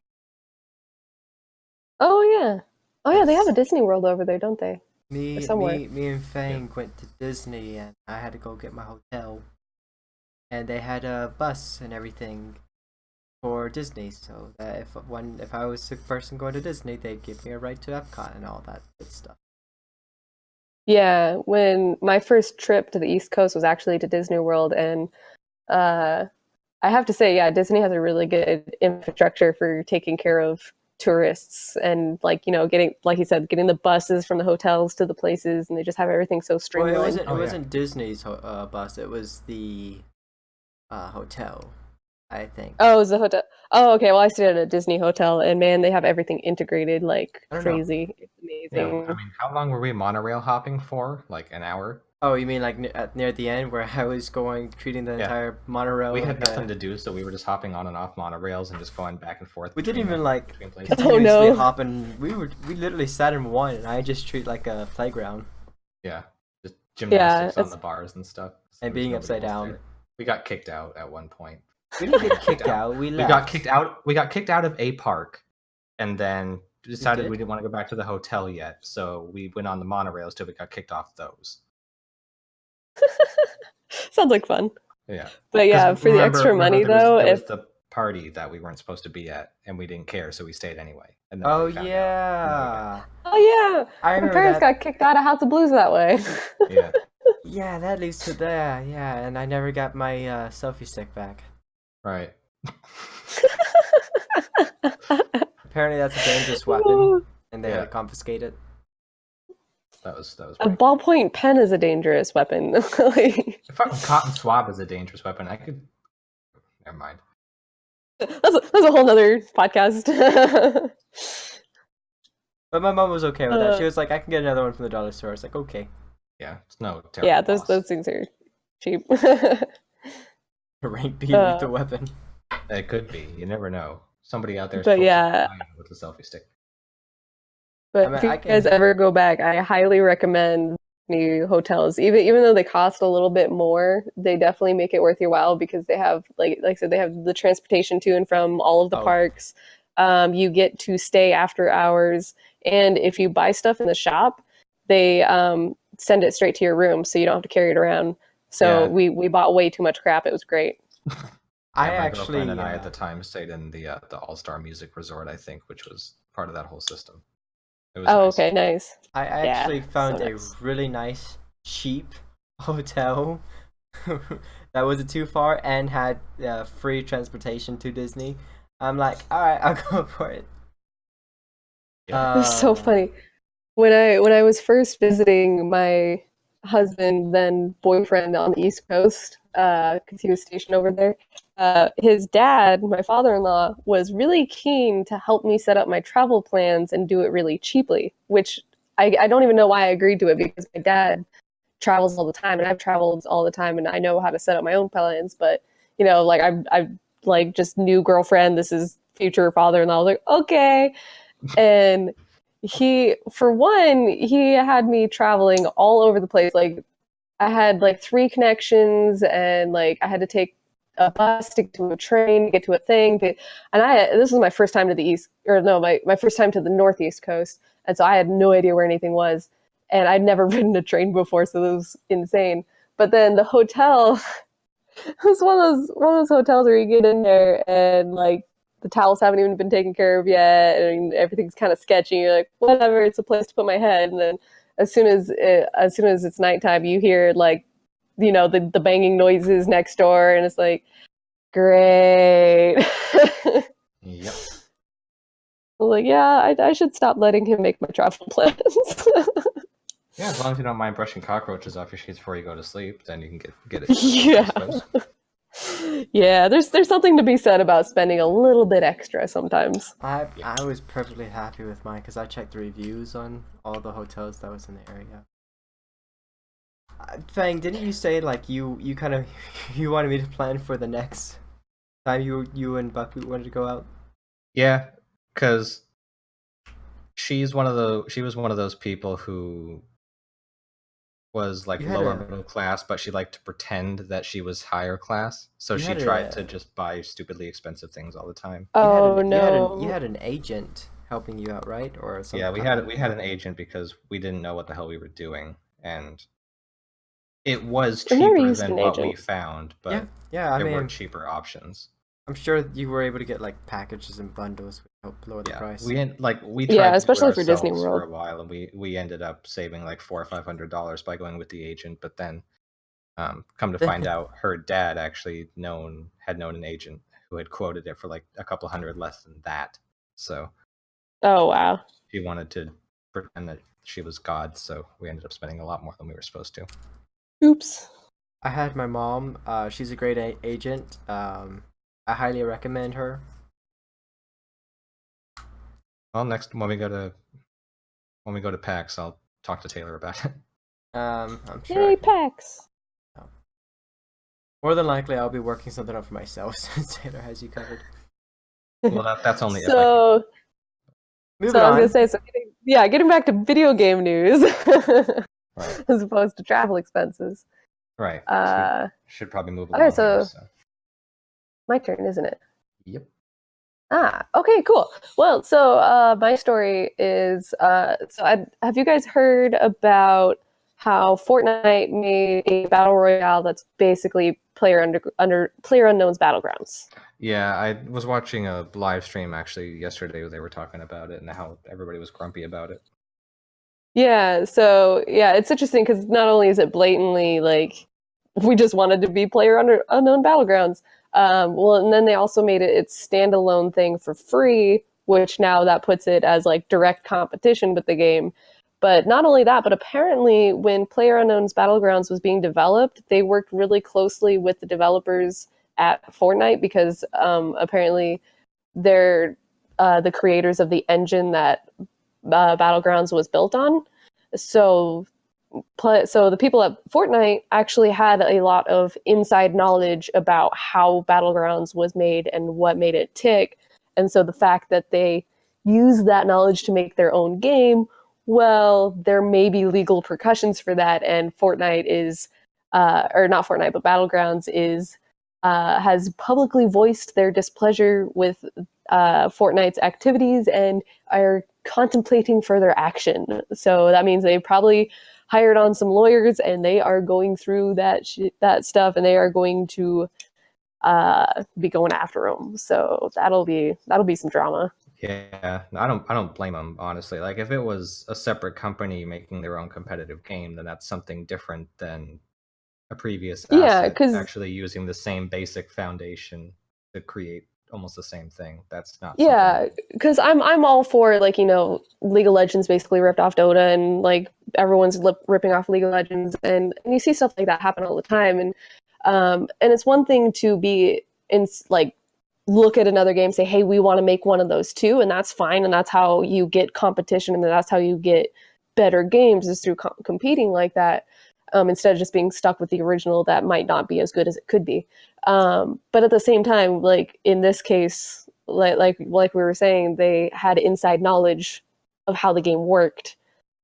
Oh yeah. Oh yeah, they have a Disney World over there, don't they? Me and Fang went to Disney and I had to go get my hotel. And they had a bus and everything for Disney, so that if I was the person going to Disney, they'd give me a ride to Epcot and all that good stuff. Yeah, when my first trip to the East Coast was actually to Disney World, and I have to say, yeah, Disney has a really good infrastructure for taking care of tourists and like, getting, like you said, getting the buses from the hotels to the places, and they just have everything so streamlined. Well, it wasn't Disney's bus, it was the hotel, I think. Oh, it was the hotel. Oh, okay. Well, I stayed at a Disney hotel, and man, they have everything integrated like crazy. It's amazing. Yeah, I mean, how long were we monorail hopping for? Like an hour? Oh, you mean like near the end where I was treating the entire monorail? We had nothing to do, so we were just hopping on and off monorails and just going back and forth. We didn't even like continuously hopping. We literally sat in one, and I just treat like a playground. Yeah, just gymnastics on the bars and stuff, and being upside down. We got kicked out at one point. We didn't get kicked out. We left. We got kicked out of a park, and then decided we didn't want to go back to the hotel yet. So we went on the monorails till we got kicked off those. Sounds like fun. Yeah, but yeah, for the extra money though, there was the party that we weren't supposed to be at, and we didn't care, so we stayed anyway. And then oh yeah, my parents got kicked out of House of Blues that way. Yeah, yeah, that leads to there. Yeah, and I never got my selfie stick back. Right. Apparently that's a dangerous weapon, and they had to confiscate it. That was A pretty ballpoint pen is a dangerous weapon. Like, A fucking cotton swab is a dangerous weapon. I could. Never mind. that's a whole nother podcast. But my mom was okay with that. She was like, I can get another one from the dollar store. I was like, okay. Yeah, it's no terrible Yeah, loss. those things are cheap. Rank B lethal weapon. It could be. You never know. Somebody out there is But yeah. with a selfie stick. But I mean, if you I can- guys ever go back, I highly recommend new hotels. Even though they cost a little bit more, they definitely make it worth your while because they have, like I said, they have the transportation to and from all of the parks. You get to stay after hours, and if you buy stuff in the shop, they send it straight to your room, so you don't have to carry it around. So Yeah. we bought way too much crap. It was great. My girlfriend and I at the time stayed in the All-Star Music Resort, I think, which was part of that whole system. It was nice. Okay, nice. I actually found so a nice. really nice, cheap hotel that wasn't too far and had free transportation to Disney. I'm like, all right, I'll go for it. Yeah. It was so funny. When I was first visiting my husband, then boyfriend on the East Coast, because he was stationed over there, his dad, my father-in-law, was really keen to help me set up my travel plans and do it really cheaply, which I don't even know why I agreed to it because my dad travels all the time and I've traveled all the time and I know how to set up my own plans. But like I like just new girlfriend. This is future father-in-law. I was like, okay, and for one, he had me traveling all over the place. Like I had like 3 connections and like I had to take a bus to get to a train to get to a thing this was my first time to the east, or no, my first time to the northeast coast, and so I had no idea where anything was, and I'd never ridden a train before, so it was insane. But then the hotel was one of those hotels where you get in there and like the towels haven't even been taken care of yet, and everything's kind of sketchy. You're like, whatever, it's a place to put my head. And then as soon as it's nighttime, you hear like, the banging noises next door, and it's like, great. Yep. I'm like, yeah, I should stop letting him make my travel plans. Yeah, as long as you don't mind brushing cockroaches off your sheets before you go to sleep, then you can get it. Yeah. Yeah, there's something to be said about spending a little bit extra sometimes. I was perfectly happy with mine because I checked the reviews on all the hotels that was in the area. Fang, didn't you say like you kind of you wanted me to plan for the next time you and Bucky wanted to go out? Yeah, because she was one of those people who was like lower middle class, but she liked to pretend that she was higher class. So she tried to just buy stupidly expensive things all the time. Oh no! You had an agent helping you out, right? Or something? Yeah, we had an agent because we didn't know what the hell we were doing, and it was cheaper than what we found. But yeah, there were cheaper options. I'm sure you were able to get like packages and bundles which help lower the price. We tried especially for Disney World for a while, and we ended up saving like $400 or $500 by going with the agent. But then, come to find out, her dad actually had known an agent who had quoted it for like a couple hundred less than that. So, oh wow, she wanted to pretend that she was God, so we ended up spending a lot more than we were supposed to. Oops. I had my mom. She's a great agent. I highly recommend her. Well, next when we go to PAX, I'll talk to Taylor about it. I'm sure. Yay, PAX! More than likely, I'll be working something out for myself since Taylor has you covered. Well, that's only so. Moving on. I was gonna say, getting back to video game news, right, as opposed to travel expenses. Right. So should probably move along. Okay, so my turn, isn't it? Yep. Okay, cool. Well, so my story is have you guys heard about how Fortnite made a battle royale that's basically PlayerUnknown's Battlegrounds? Yeah, I was watching a live stream actually yesterday where they were talking about it and how everybody was grumpy about it. Yeah, so it's interesting because not only is it blatantly like we just wanted to be PlayerUnknown Battlegrounds, well, and then they also made it its standalone thing for free, which now that puts it as like direct competition with the game. But not only that, but apparently when PlayerUnknown's Battlegrounds was being developed, they worked really closely with the developers at Fortnite because apparently they're the creators of the engine that Battlegrounds was built on. So the people at Fortnite actually had a lot of inside knowledge about how Battlegrounds was made and what made it tick. And so the fact that they use that knowledge to make their own game, well, there may be legal repercussions for that. And Fortnite is, or not Fortnite, but Battlegrounds is, has publicly voiced their displeasure with Fortnite's activities and are contemplating further action. So that means they probably hired on some lawyers and they are going through that stuff and they are going to be going after them. So that'll be some drama. Yeah, I don't blame them, honestly. Like, if it was a separate company making their own competitive game, then that's something different than a previous asset actually using the same basic foundation to create almost the same thing. That's not because I'm all for, like, you know, League of Legends basically ripped off Dota, and like everyone's ripping off League of Legends, and you see stuff like that happen all the time, and it's one thing to be in, like, look at another game, say, hey, we want to make one of those too, and that's fine, and that's how you get competition, and that's how you get better games, is through competing like that, instead of just being stuck with the original that might not be as good as it could be. But at the same time, like in this case, like we were saying, they had inside knowledge of how the game worked,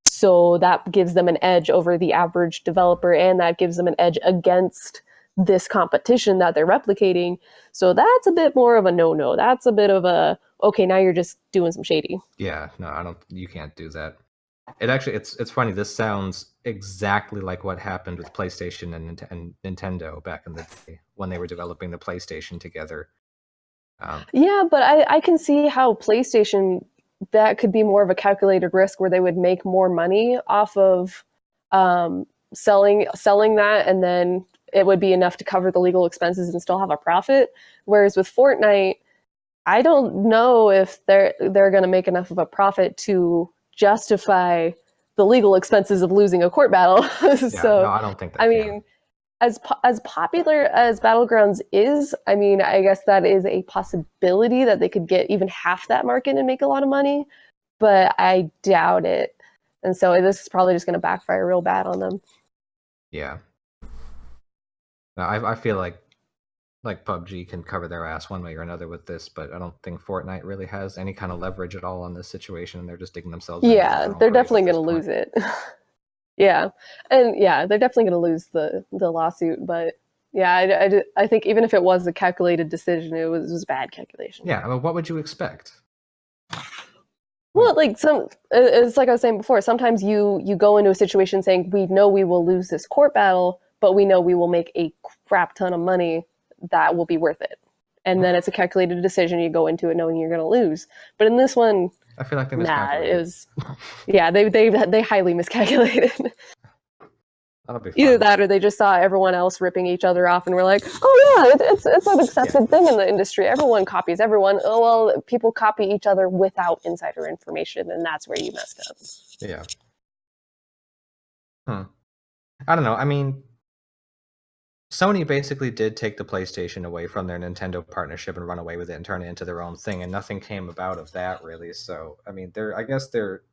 so that gives them an edge over the average developer, and that gives them an edge against this competition that they're replicating. So that's a bit more of a no-no. That's a bit of a, okay, now you're just doing some shady. Yeah, no, you can't do that. It actually, it's funny. This sounds exactly like what happened with PlayStation and Nintendo back in the day when they were developing the PlayStation together. Yeah, but I can see how PlayStation, that could be more of a calculated risk where they would make more money off of selling that, and then it would be enough to cover the legal expenses and still have a profit. Whereas with Fortnite, I don't know if they're going to make enough of a profit to justify the legal expenses of losing a court battle. So no, I don't think that. I mean, as popular as Battlegrounds is, I mean, I guess that is a possibility that they could get even half that market and make a lot of money, but I doubt it. And so this is probably just going to backfire real bad on them. Yeah. No, I feel like PUBG can cover their ass one way or another with this, but I don't think Fortnite really has any kind of leverage at all on this situation. They're just digging themselves. Yeah, they're definitely going to lose it. Yeah, and yeah, they're definitely going to lose the lawsuit. But yeah, I think even if it was a calculated decision, it was a bad calculation. Yeah, I mean, what would you expect? Well, like it's like I was saying before. Sometimes you go into a situation saying, we know we will lose this court battle, but we know we will make a crap ton of money that will be worth it. And then it's a calculated decision. You go into it knowing you're going to lose. But in this one, I feel like they miscalculated. It was, yeah, they highly miscalculated. That'll be fun. Either that, or they just saw everyone else ripping each other off, and were like, "Oh yeah, it's an accepted thing in the industry. Everyone copies everyone. Oh well, people copy each other without insider information, and that's where you messed up." Yeah. I don't know. I mean, Sony basically did take the PlayStation away from their Nintendo partnership and run away with it and turn it into their own thing, and nothing came about of that really. So, I mean, I guess there,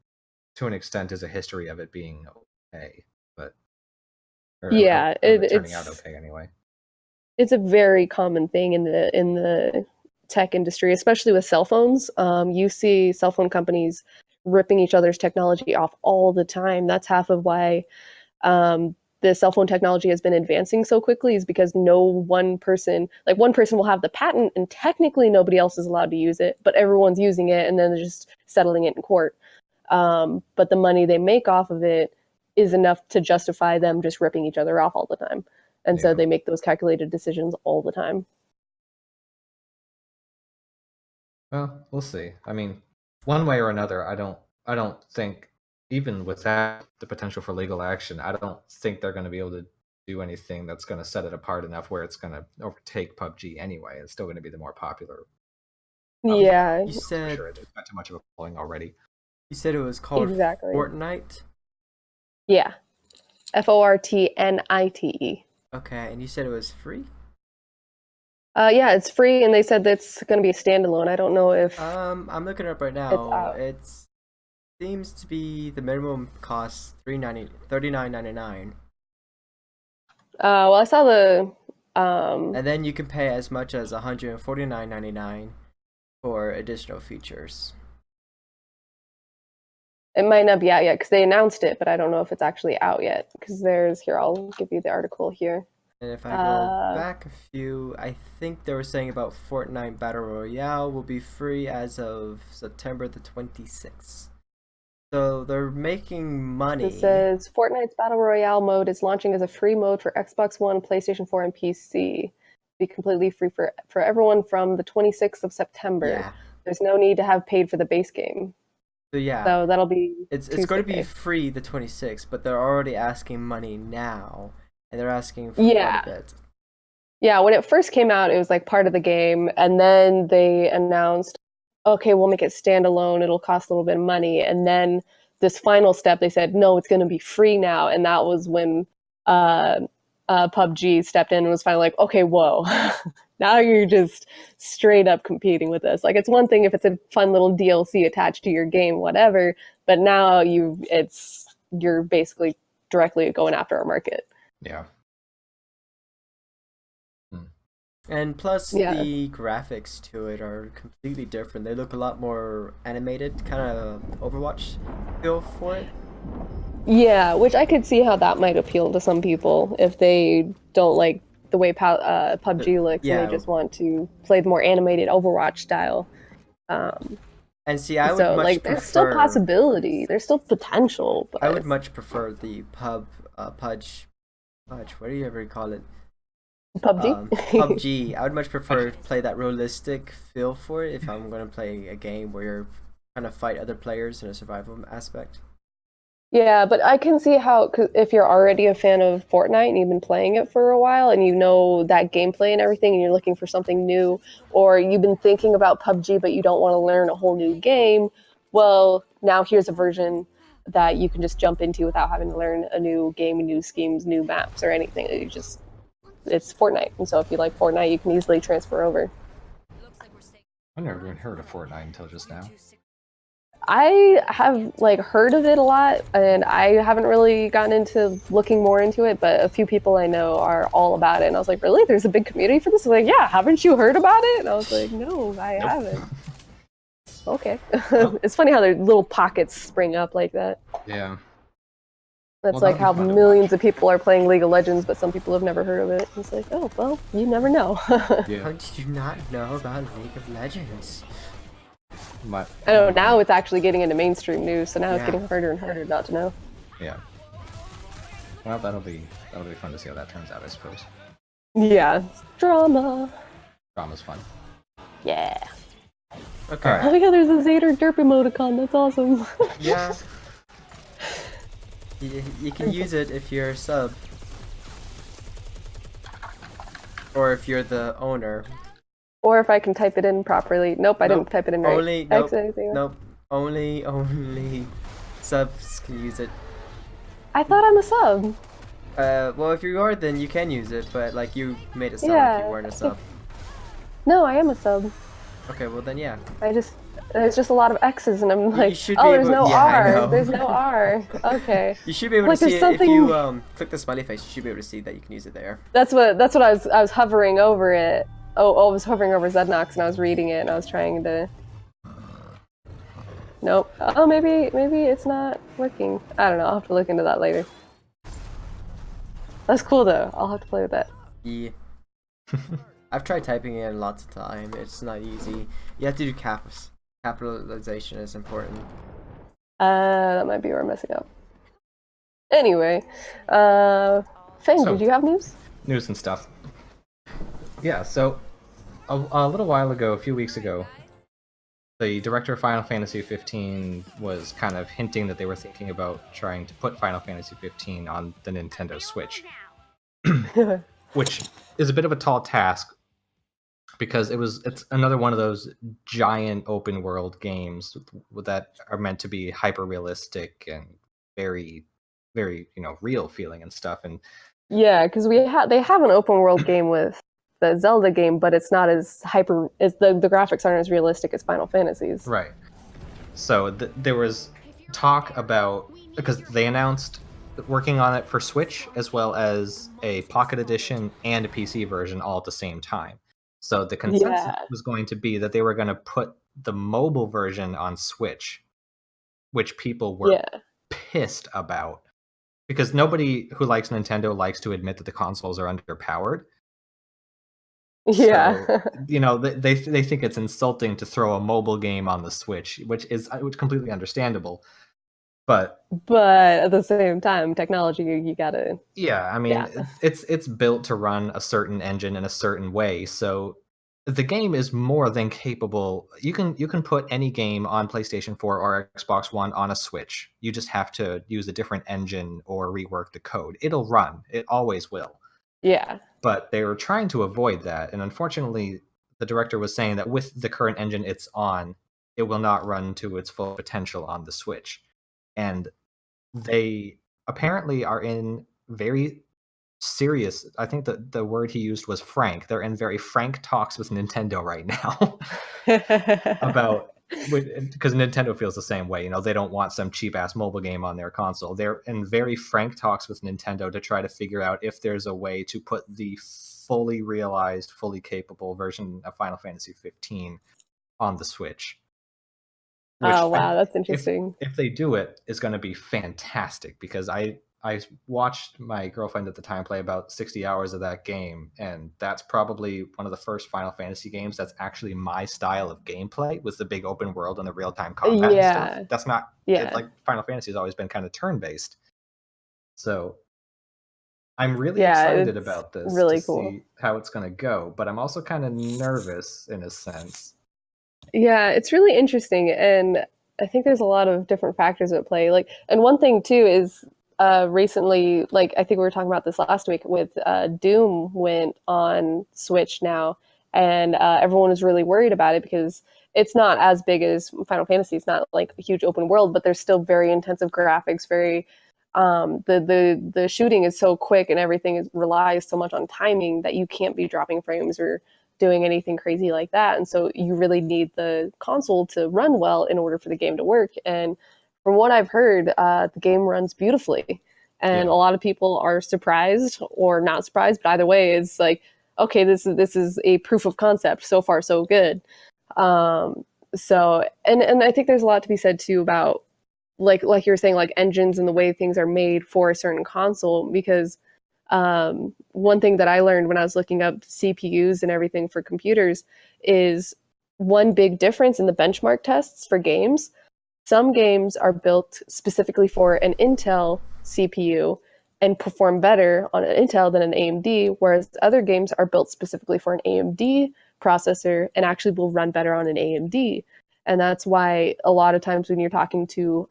to an extent, is a history of it being okay, but yeah, it's turning out okay anyway. It's a very common thing in the tech industry, especially with cell phones. You see cell phone companies ripping each other's technology off all the time. That's half of why the cell phone technology has been advancing so quickly, is because one person will have the patent and technically nobody else is allowed to use it, but everyone's using it and then they're just settling it in court. But the money they make off of it is enough to justify them just ripping each other off all the time. And so they make those calculated decisions all the time. Well, we'll see. I mean, one way or another, I don't think, even with that, the potential for legal action, I don't think they're going to be able to do anything that's going to set it apart enough where it's going to overtake PUBG anyway. It's still going to be the more popular. Yeah. You said sure, it's got too much of a following already. You said it was called Fortnite? Yeah. Fortnite. Okay, and you said it was free? Yeah, it's free, and they said that's going to be a standalone. I don't know if I'm looking it up right it's now. out. It seems to be the minimum cost $39.99. Well, I saw the And then you can pay as much as $149.99 for additional features. it might not be out yet because they announced it, but I don't know if it's actually out yet. Because I'll give you the article here. And if I go back a few, I think they were saying about Fortnite Battle Royale will be free as of September the 26th. So they're making money. It says Fortnite's Battle Royale mode is launching as a free mode for Xbox One, PlayStation 4, and PC. Be completely free for everyone from the 26th of September. Yeah. There's no need to have paid for the base game. So yeah. So that'll be it's going to be free the 26th, but they're already asking money now, and they're asking for quite a bit. Yeah, when it first came out, it was like part of the game, and then they announced, okay, we'll make it standalone. It'll cost a little bit of money, and then this final step, they said, no, it's going to be free now, and that was when PUBG stepped in and was finally like, okay, whoa, now you're just straight up competing with us. Like, it's one thing if it's a fun little DLC attached to your game, whatever, but now you're basically directly going after our market. Yeah. And plus, the graphics to it are completely different. They look a lot more animated, kind of Overwatch feel for it. Yeah, which I could see how that might appeal to some people if they don't like the way PUBG looks and they just want to play the more animated Overwatch style. And see, I would much prefer... There's still possibility. There's still potential. But I would much prefer the PUBG, whatever you call it. PUBG? PUBG. I would much prefer to play that realistic feel for it if I'm going to play a game where you're trying to fight other players in a survival aspect. Yeah, but I can see how, if you're already a fan of Fortnite and you've been playing it for a while and you know that gameplay and everything and you're looking for something new, or you've been thinking about PUBG but you don't want to learn a whole new game, well, now here's a version that you can just jump into without having to learn a new game, new schemes, new maps, or anything. It's Fortnite, and so if you like Fortnite, you can easily transfer over. I've never even heard of Fortnite until just now. I have heard of it a lot, and I haven't really gotten into looking more into it, but a few people I know are all about it, and I was like, really? There's a big community for this? They're like, yeah, haven't you heard about it? And I was like, no, I haven't. Okay. It's funny how their little pockets spring up like that. Yeah. That's like how millions of people are playing League of Legends, but some people have never heard of it. It's like, oh, well, you never know. Yeah. How did you not know about League of Legends? I know, now it's actually getting into mainstream news, so now it's getting harder and harder not to know. Yeah. Well, that'll be fun to see how that turns out, I suppose. Yeah. Drama. Drama's fun. Yeah. Okay. Right. Oh yeah, there's a Zader derp emoticon, that's awesome. Yeah. You can use it if you're a sub. Or if you're the owner. Or if I can type it in properly. Nope, I didn't type it in right. Only subs can use it. I thought I'm a sub. Well, if you are, then you can use it, but you made it sound like you weren't a sub. No, I am a sub. Okay, well then yeah. There's just a lot of X's, and I'm like, oh, there's no R. There's no R. Okay. You should be able to see it if you click the smiley face. You should be able to see that you can use it there. That's what I was hovering over it. Oh, I was hovering over Zednox and I was reading it and I was trying to. Nope. Oh, maybe it's not working. I don't know. I'll have to look into that later. That's cool though. I'll have to play with that. Yeah. I've tried typing in lots of time. It's not easy. You have to do caps. Capitalization is important. That might be where I'm messing up. Anyway, Feng, did you have news? News and stuff. Yeah, so a little while ago, a few weeks ago, the director of Final Fantasy XV was kind of hinting that they were thinking about trying to put Final Fantasy XV on the Nintendo Switch. Which is a bit of a tall task, because it's another one of those giant open world games that are meant to be hyper realistic and very very, real feeling and stuff. And Yeah, because they have an open world game with the Zelda game, but it's not as hyper as the graphics aren't as realistic as Final Fantasies. right. So there was talk about, because they announced working on it for Switch as well as a Pocket Edition and a PC version all at the same time. So the consensus Yeah. was going to be that they were going to put the mobile version on Switch, which people were Yeah. pissed about, because nobody who likes Nintendo likes to admit that the consoles are underpowered. Yeah. So, they think it's insulting to throw a mobile game on the Switch, which is completely understandable. But But at the same time, technology, you gotta. yeah, I mean, Yeah. it's built to run a certain engine in a certain way, so the game is more than capable. You can put any game on PlayStation 4 or Xbox One on a Switch. You just have to use a different engine or rework the code. It'll run. It always will. Yeah. But they were trying to avoid that, and unfortunately, the director was saying that with the current engine it's on, it will not run to its full potential on the Switch. And they apparently are in very serious, I think the word he used was frank. They're in very frank talks with Nintendo right now about, because Nintendo feels the same way. They don't want some cheap ass mobile game on their console. They're in very frank talks with Nintendo to try to figure out if there's a way to put the fully realized, fully capable version of Final Fantasy 15 on the Switch. Which Oh wow, that's if interesting. they do it, is going to be fantastic, because I watched my girlfriend at the time play about 60 hours of that game, and that's probably one of the first Final Fantasy games that's actually my style of gameplay, with the big open world and the real-time combat and stuff. Yeah. That's not it's Yeah. like Final Fantasy has always been kind of turn-based. So I'm really Yeah. excited It's about this to really cool. see how it's going to go, but I'm also kind of nervous in a sense. Yeah, it's really interesting, and I think there's a lot of different factors at play. Like, and one thing too is recently, like I think we were talking about this last week with Doom went on Switch now, and everyone was really worried about it because it's not as big as Final Fantasy. It's not like a huge open world, but there's still very intensive graphics. Very the shooting is so quick, and everything relies so much on timing that you can't be dropping frames or doing anything crazy like that. And so you really need the console to run well in order for the game to work. And from what I've heard, the game runs beautifully. And Yeah. a lot of people are surprised or not surprised, but either way, it's like, okay, this is a proof of concept. So far, so good. And I think there's a lot to be said too about like you were saying, like engines and the way things are made for a certain console, because one thing that I learned when I was looking up CPUs and everything for computers is one big difference in the benchmark tests for games. Some games are built specifically for an Intel CPU and perform better on an Intel than an AMD, whereas other games are built specifically for an AMD processor and actually will run better on an AMD. And that's why a lot of times when you're talking to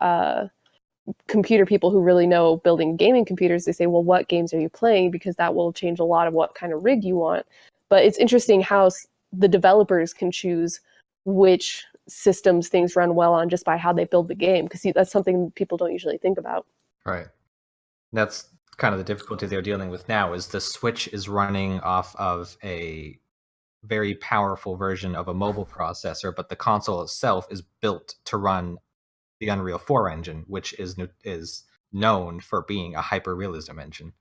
computer people who really know building gaming computers, they say, well, what games are you playing? Because that will change a lot of what kind of rig you want. But it's interesting how the developers can choose which systems things run well on just by how they build the game, because that's something people don't usually think about. Right. That's kind of the difficulty they're dealing with now, is the Switch is running off of a very powerful version of a mobile processor, but the console itself is built to run the Unreal 4 engine, which is known for being a hyper-realism engine.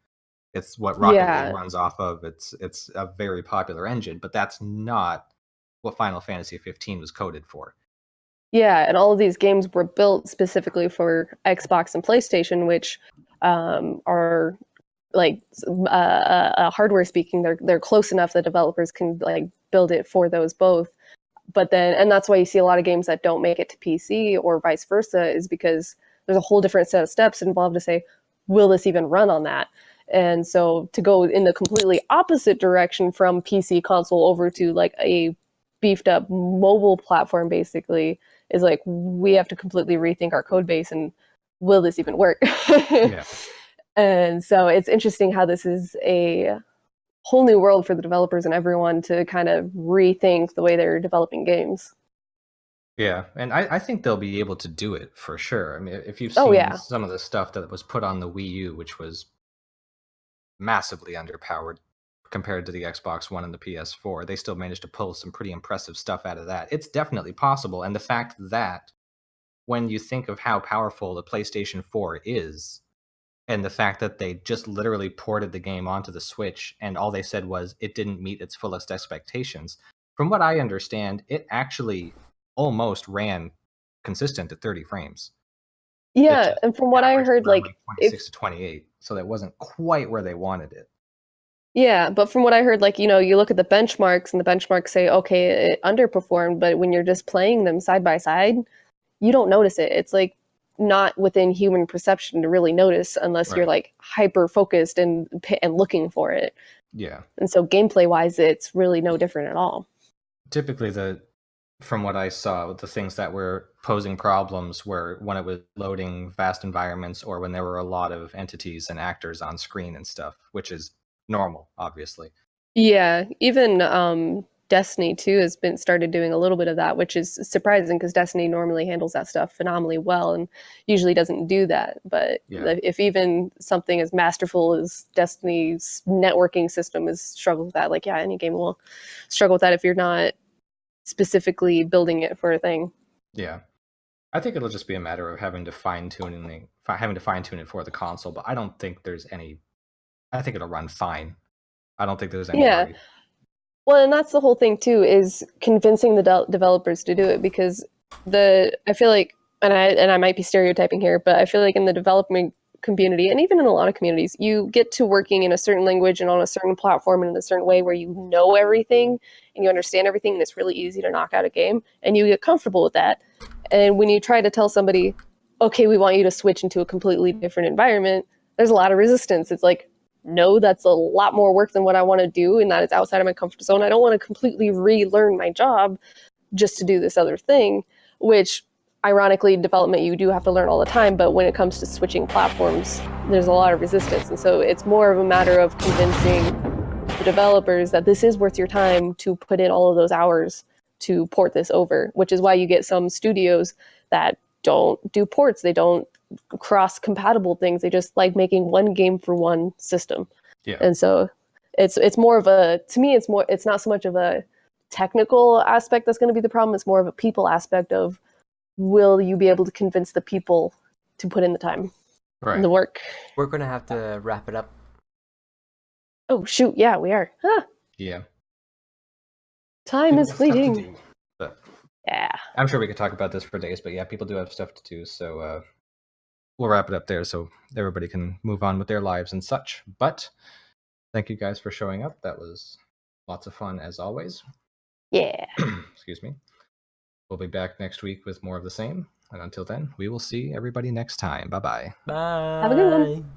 It's what Rocket League Yeah, runs off of. It's a very popular engine, but that's not what Final Fantasy 15 was coded for. yeah, and all of these games were built specifically for Xbox and PlayStation, which are like hardware speaking, they're close enough that developers can like build it for those both. But then, and that's why you see a lot of games that don't make it to PC or vice versa, is because there's a whole different set of steps involved to say, will this even run on that? And so to go in the completely opposite direction from PC console over to like a beefed up mobile platform basically is like, we have to completely rethink our code base, and will this even work? Yeah. And so it's interesting how this is a whole new world for the developers and everyone to kind of rethink the way they're developing games. Yeah, and I think they'll be able to do it for sure. I mean, if you've Oh seen yeah. some of the stuff that was put on the Wii U, which was massively underpowered compared to the Xbox One and the PS4, they still managed to pull some pretty impressive stuff out of that. It's definitely possible, and the fact that when you think of how powerful the PlayStation 4 is, and the fact that they just literally ported the game onto the Switch, and all they said was it didn't meet its fullest expectations. From what I understand, it actually almost ran consistent at 30 frames. It Yeah, just and from what I averaged heard, around like like 26 if to 28, so that wasn't quite where they wanted it. yeah, but from what I heard, like, you look at the benchmarks and the benchmarks say, okay, it underperformed, but when you're just playing them side by side, you don't notice it. It's like not within human perception to really notice unless you're Right. like hyper focused and looking for it. Yeah. And so gameplay wise, it's really no different at all. Typically, from what I saw, the things that were posing problems were when it was loading vast environments or when there were a lot of entities and actors on screen and stuff, which is normal, obviously. Yeah, even Destiny 2 has been started doing a little bit of that, which is surprising because Destiny normally handles that stuff phenomenally well and usually doesn't do that. But Yeah. if even something as masterful as Destiny's networking system has struggled with that, like yeah, any game will struggle with that if you're not specifically building it for a thing. Yeah. I think it'll just be a matter of having to fine tune it for the console, but I don't think there's any. I think it'll run fine. I don't think there's any Yeah, worry. well, and that's the whole thing too, is convincing the developers to do it because I feel like, and I might be stereotyping here, but I feel like in the development community and even in a lot of communities, you get to working in a certain language and on a certain platform and in a certain way where you know everything and you understand everything and it's really easy to knock out a game and you get comfortable with that. And when you try to tell somebody, okay, we want you to switch into a completely different environment, there's a lot of resistance. It's like, no, that's a lot more work than what I want to do, and that is outside of my comfort zone. I don't want to completely relearn my job just to do this other thing, which ironically, development you do have to learn all the time, but when it comes to switching platforms, there's a lot of resistance. And so it's more of a matter of convincing the developers that this is worth your time to put in all of those hours to port this over, which is why you get some studios that don't do ports. They don't cross compatible things. They just like making one game for one system. Yeah. And so it's more of a, to me, it's not so much of a technical aspect that's going to be the problem. It's more of a people aspect of, will you be able to convince the people to put in the time Right. and the work? We're gonna have to wrap it up. Oh shoot, yeah, we are. Yeah. Time is Stuff to fleeting. do, but Yeah. I'm sure we could talk about this for days, but yeah, people do have stuff to do, so we'll wrap it up there so everybody can move on with their lives and such. But thank you guys for showing up. That was lots of fun as always. Yeah. Excuse me. We'll be back next week with more of the same. And until then, we will see everybody next time. Bye-bye. Bye. Have a good one.